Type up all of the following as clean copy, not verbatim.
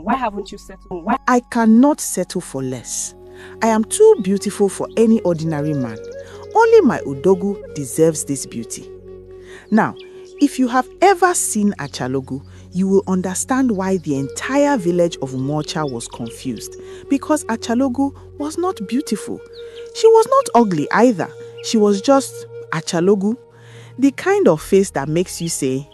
Why haven't you settled? Why? I cannot settle for less. I am too beautiful for any ordinary man. Only my Udogwu deserves this beauty. Now, if you have ever seen Achalugo, you will understand why the entire village of Umu-Ocha was confused. Because Achalugo was not beautiful. She was not ugly either. She was just Achalugo. The kind of face that makes you say,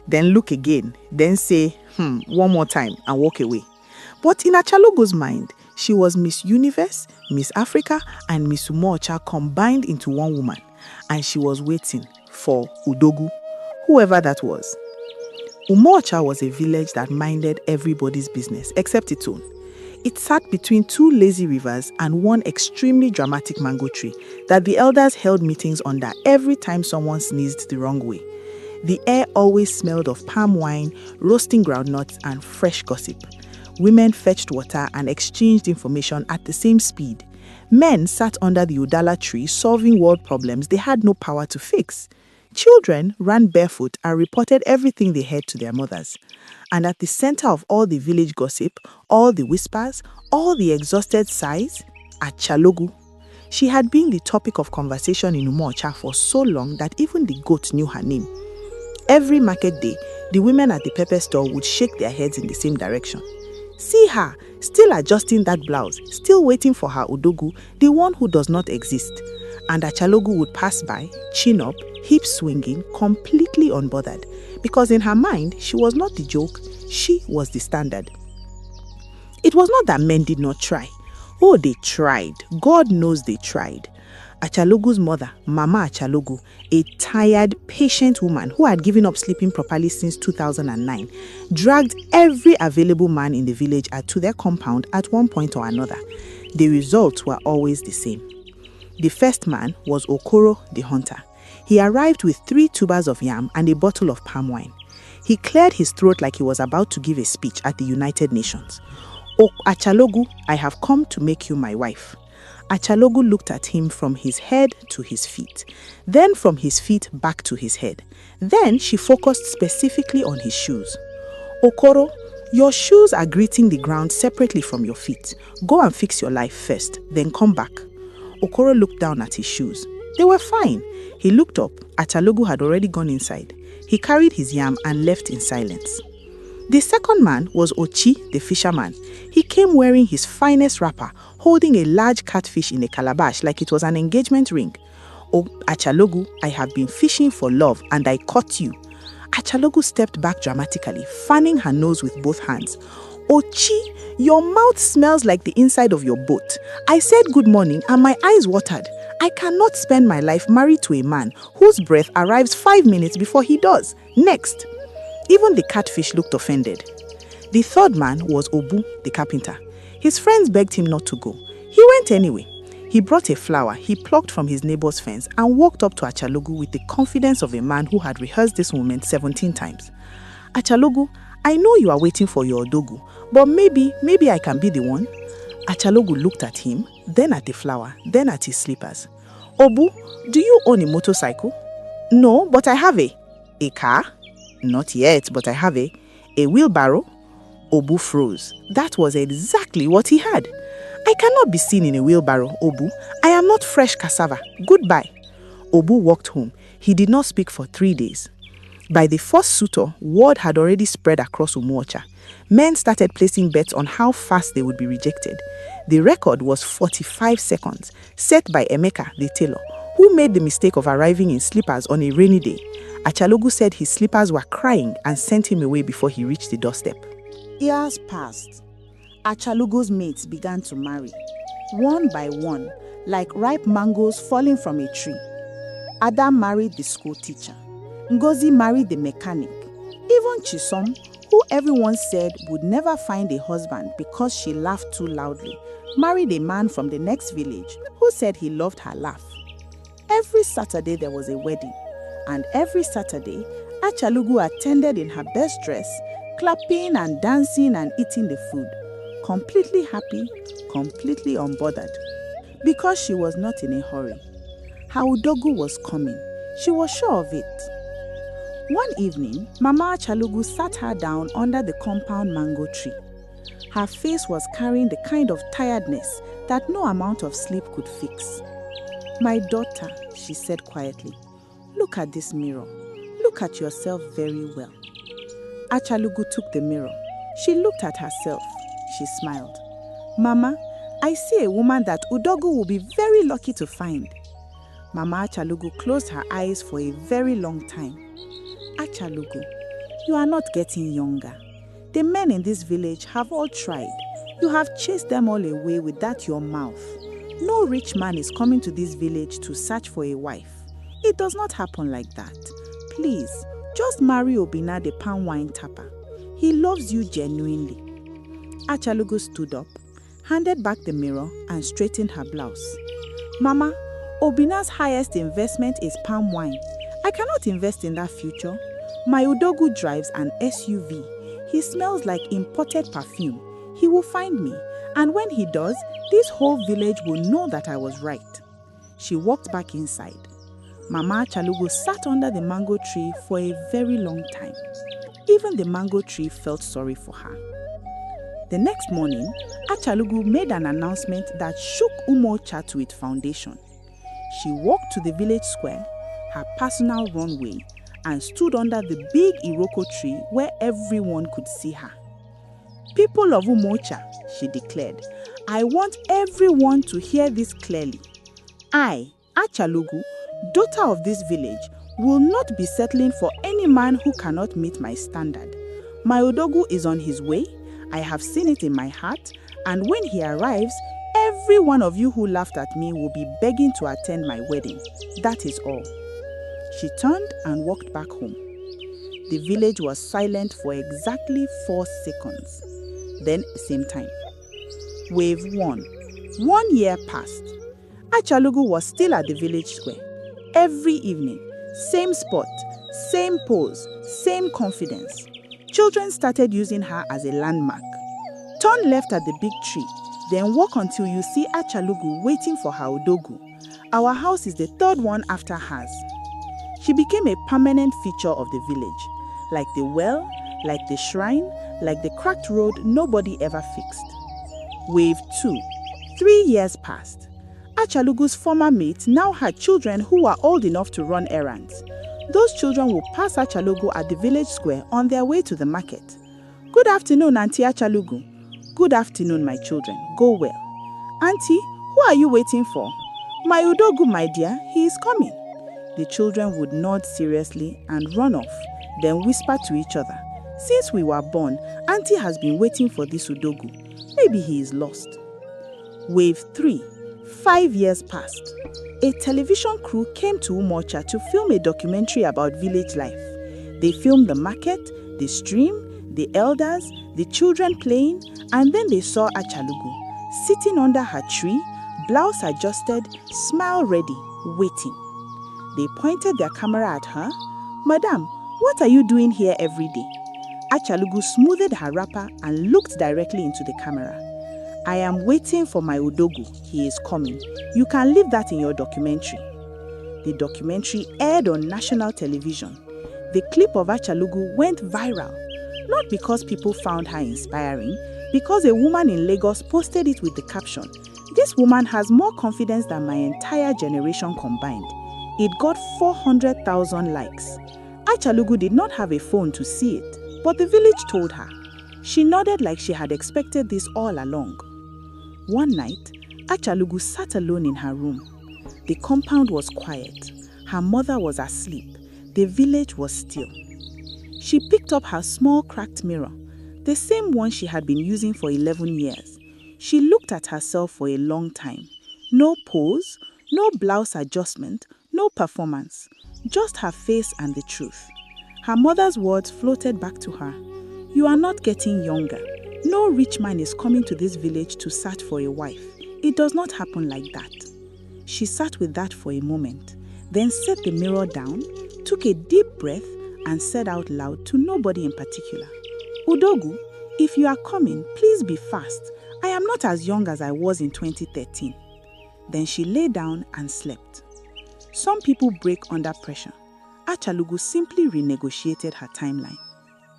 then look again, then say, one more time and walk away. But in Achalugo's mind, she was Miss Universe, Miss Africa, and Miss Umu-Ocha combined into one woman. And she was waiting for Udogwu, whoever that was. Umu-Ocha was a village that minded everybody's business except its own. It sat between two lazy rivers and one extremely dramatic mango tree that the elders held meetings under every time someone sneezed the wrong way. The air always smelled of palm wine, roasting groundnuts, and fresh gossip. Women fetched water and exchanged information at the same speed. Men sat under the Udala tree solving world problems they had no power to fix. Children ran barefoot and reported everything they heard to their mothers. And at the center of all the village gossip, all the whispers, all the exhausted sighs, Achalugo. She had been the topic of conversation in Umu-Ocha for so long that even the goat knew her name. Every market day, the women at the pepper store would shake their heads in the same direction. See her, still adjusting that blouse, still waiting for her Udogwu, the one who does not exist. And Achalugo would pass by, chin up, hips swinging, completely unbothered. Because in her mind, she was not the joke, she was the standard. It was not that men did not try. Oh, they tried. God knows they tried. Achalugo's mother, Mama Achalugo, a tired, patient woman who had given up sleeping properly since 2009, dragged every available man in the village to their compound at one point or another. The results were always the same. The first man was Okoro the hunter. He arrived with 3 tubers of yam and a bottle of palm wine. He cleared his throat like he was about to give a speech at the United Nations. "Oh, Achalugo, I have come to make you my wife." Achalugo looked at him from his head to his feet, then from his feet back to his head. Then she focused specifically on his shoes. "Okoro, your shoes are greeting the ground separately from your feet. Go and fix your life first, then come back." Okoro looked down at his shoes. They were fine. He looked up. Achalugo had already gone inside. He carried his yam and left in silence. The second man was Ochi, the fisherman. He came wearing his finest wrapper, holding a large catfish in a calabash like it was an engagement ring. "Oh, Achalugo, I have been fishing for love and I caught you." Achalugo stepped back dramatically, fanning her nose with both hands. "Ochi, your mouth smells like the inside of your boat. I said good morning and my eyes watered. I cannot spend my life married to a man whose breath arrives 5 minutes before he does. Next." Even the catfish looked offended. The third man was Obu, the carpenter. His friends begged him not to go. He went anyway. He brought a flower he plucked from his neighbor's fence and walked up to Achalugo with the confidence of a man who had rehearsed this moment 17 times. "Achalugo, I know you are waiting for your Udogwu, but maybe I can be the one." Achalugo looked at him, then at the flower, then at his slippers. "Obu, do you own a motorcycle?" "No, but I have a car?" "Not yet, but I have a wheelbarrow?" Obu froze. That was exactly what he had. "I cannot be seen in a wheelbarrow, Obu. I am not fresh cassava. Goodbye." Obu walked home. He did not speak for 3 days. By the first suitor, word had already spread across Umu-Ocha. Men started placing bets on how fast they would be rejected. The record was 45 seconds, set by Emeka, the tailor, who made the mistake of arriving in slippers on a rainy day. Achalugo said his slippers were crying and sent him away before he reached the doorstep. Years passed. Achalugo's mates began to marry, one by one, like ripe mangoes falling from a tree. Adam married the school teacher. Ngozi married the mechanic. Even Chisom, who everyone said would never find a husband because she laughed too loudly, married a man from the next village who said he loved her laugh. Every Saturday there was a wedding, and every Saturday Achalugo attended in her best dress, clapping and dancing and eating the food, completely happy, completely unbothered, because she was not in a hurry. Her Udogwu was coming. She was sure of it. One evening, Mama Achalugo sat her down under the compound mango tree. Her face was carrying the kind of tiredness that no amount of sleep could fix. "My daughter," she said quietly, "look at this mirror. Look at yourself very well." Achalugo took the mirror. She looked at herself. She smiled. "Mama, I see a woman that Udogwu will be very lucky to find." Mama Achalugo closed her eyes for a very long time. "Achalugo, you are not getting younger. The men in this village have all tried. You have chased them all away with that your mouth. No rich man is coming to this village to search for a wife. It does not happen like that. Please, just marry Obina the palm wine tapper. He loves you genuinely." Achalugo stood up, handed back the mirror and straightened her blouse. "Mama, Obina's highest investment is palm wine. I cannot invest in that future. My Udogwu drives an SUV. He smells like imported perfume. He will find me, and when he does, this whole village will know that I was right." She walked back inside. Mama Achalugo sat under the mango tree for a very long time. Even the mango tree felt sorry for her. The next morning, Achalugo made an announcement that shook Umu-Ocha to its foundation. She walked to the village square, her personal runway, and stood under the big Iroko tree where everyone could see her. "People of Umu-Ocha," she declared, "I want everyone to hear this clearly. I, Achalugo, daughter of this village, will not be settling for any man who cannot meet my standard. My Udogwu is on his way. I have seen it in my heart, and when he arrives, every one of you who laughed at me will be begging to attend my wedding. That is all." She turned and walked back home. The village was silent for exactly 4 seconds. Then, same time. Wave 1. 1 year passed. Achalugo was still at the village square. Every evening, same spot, same pose, same confidence. Children started using her as a landmark. Turn left at the big tree, then walk until you see Achalugo waiting for her Udogwu. Our house is the 3rd one after hers. She became a permanent feature of the village, like the well, like the shrine, like the cracked road nobody ever fixed. Wave 2. 3 years passed. Achalugo's former mates now had children who were old enough to run errands. Those children would pass Achalugo at the village square on their way to the market. "Good afternoon, Auntie Achalugo." "Good afternoon, my children. Go well." "Auntie, who are you waiting for?" "My Udogwu, my dear. He is coming." The children would nod seriously and run off, then whisper to each other, "Since we were born, Auntie has been waiting for this Udogwu. Maybe he is lost." Wave 3. 5 years passed. A television crew came to Umu-Ocha to film a documentary about village life. They filmed the market, the stream, the elders, the children playing, and then they saw Achalugo sitting under her tree, blouse adjusted, smile ready, waiting. They pointed their camera at her. "Madam, what are you doing here every day?" Achalugo smoothed her wrapper and looked directly into the camera. "I am waiting for my Udogwu. He is coming. You can leave that in your documentary." The documentary aired on national television. The clip of Achalugo went viral, not because people found her inspiring, because a woman in Lagos posted it with the caption, "This woman has more confidence than my entire generation combined." It got 400,000 likes. Achalugo did not have a phone to see it, but the village told her. She nodded like she had expected this all along. One night, Achalugo sat alone in her room. The compound was quiet. Her mother was asleep. The village was still. She picked up her small cracked mirror, the same one she had been using for 11 years. She looked at herself for a long time. No pose, no blouse adjustment, no performance, just her face and the truth. Her mother's words floated back to her. "You are not getting younger. No rich man is coming to this village to search for a wife. It does not happen like that." She sat with that for a moment, then set the mirror down, took a deep breath, and said out loud to nobody in particular, "Udogwu, if you are coming, please be fast. I am not as young as I was in 2013. Then she lay down and slept. Some people break under pressure. Achalugo simply renegotiated her timeline.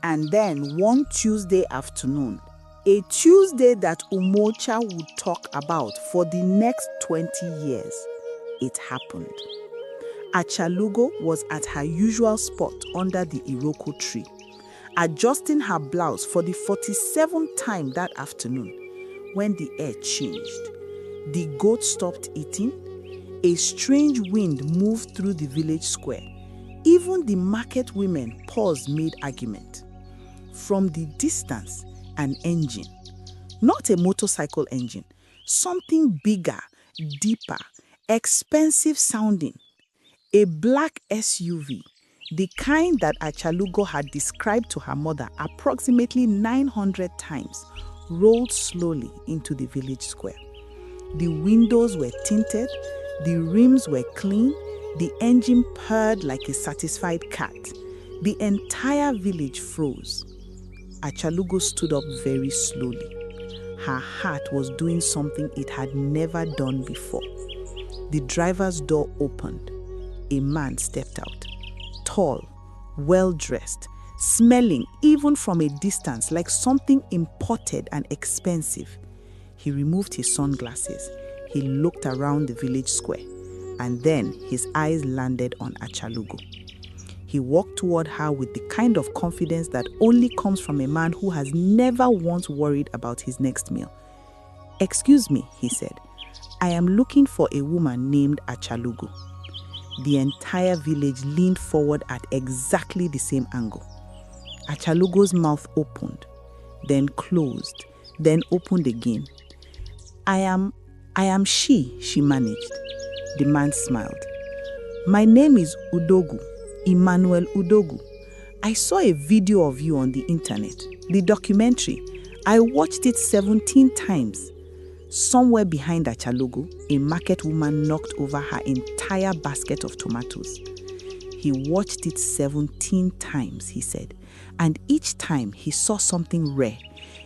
And then one Tuesday afternoon, a Tuesday that Umu-Ocha would talk about for the next 20 years, it happened. Achalugo was at her usual spot under the Iroko tree, adjusting her blouse for the 47th time that afternoon, when the air changed. The goat stopped eating. A strange wind moved through the village square. Even the market women paused mid-argument. From the distance, an engine, not a motorcycle engine, something bigger, deeper, expensive sounding. A black SUV, the kind that Achalugo had described to her mother approximately 900 times, rolled slowly into the village square. The windows were tinted, the rims were clean, the engine purred like a satisfied cat. The entire village froze. Achalugo stood up very slowly. Her heart was doing something it had never done before. The driver's door opened. A man stepped out, tall, well-dressed, smelling even from a distance like something imported and expensive. He removed his sunglasses. He looked around the village square, and then his eyes landed on Achalugo. He walked toward her with the kind of confidence that only comes from a man who has never once worried about his next meal. "Excuse me," he said. "I am looking for a woman named Achalugo." The entire village leaned forward at exactly the same angle. Achalugo's mouth opened, then closed, then opened again. I am she managed. The man smiled. "My name is Udogwu, Emmanuel Udogwu. I saw a video of you on the internet, the documentary. I watched it 17 times. Somewhere behind Achalugo, a market woman knocked over her entire basket of tomatoes. He watched it 17 times, he said, and each time he saw something rare.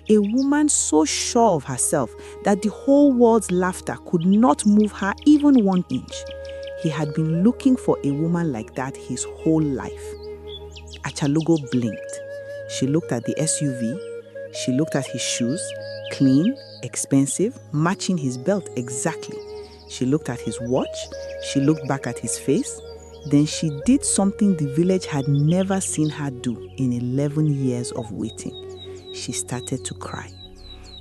A woman so sure of herself that the whole world's laughter could not move her even 1 inch. He had been looking for a woman like that his whole life." Achalugo blinked. She looked at the SUV. She looked at his shoes, clean, expensive, matching his belt exactly. She looked at his watch. She looked back at his face. Then she did something the village had never seen her do in 11 years of waiting. She started to cry.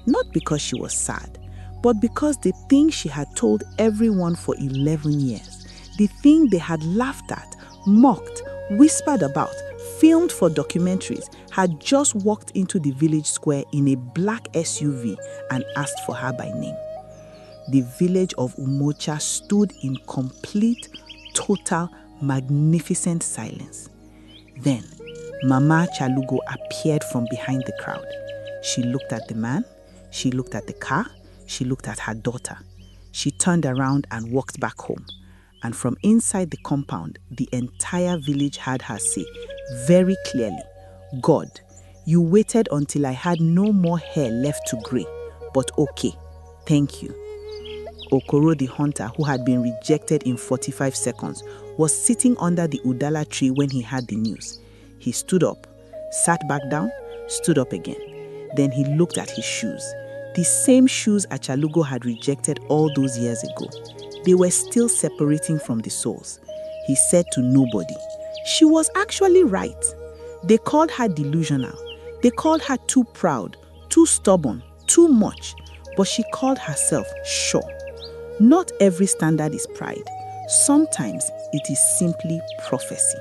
Not because she was sad, but because the thing she had told everyone for 11 years, the thing they had laughed at, mocked, whispered about, filmed for documentaries, had just walked into the village square in a black SUV and asked for her by name. The village of Umu-Ocha stood in complete, total, magnificent silence. Then, Mama Achalugo appeared from behind the crowd. She looked at the man, she looked at the car, she looked at her daughter. She turned around and walked back home. And from inside the compound, the entire village heard her say very clearly, "God, you waited until I had no more hair left to gray, but okay, thank you." Okoro the hunter, who had been rejected in 45 seconds, was sitting under the udala tree when he heard the news. He stood up, sat back down, stood up again. Then he looked at his shoes, the same shoes Achalugo had rejected all those years ago. They were still separating from the soles. He said to nobody, she was actually right. They called her delusional. They called her too proud, too stubborn, too much. But she called herself sure. Not every standard is pride. Sometimes it is simply prophecy.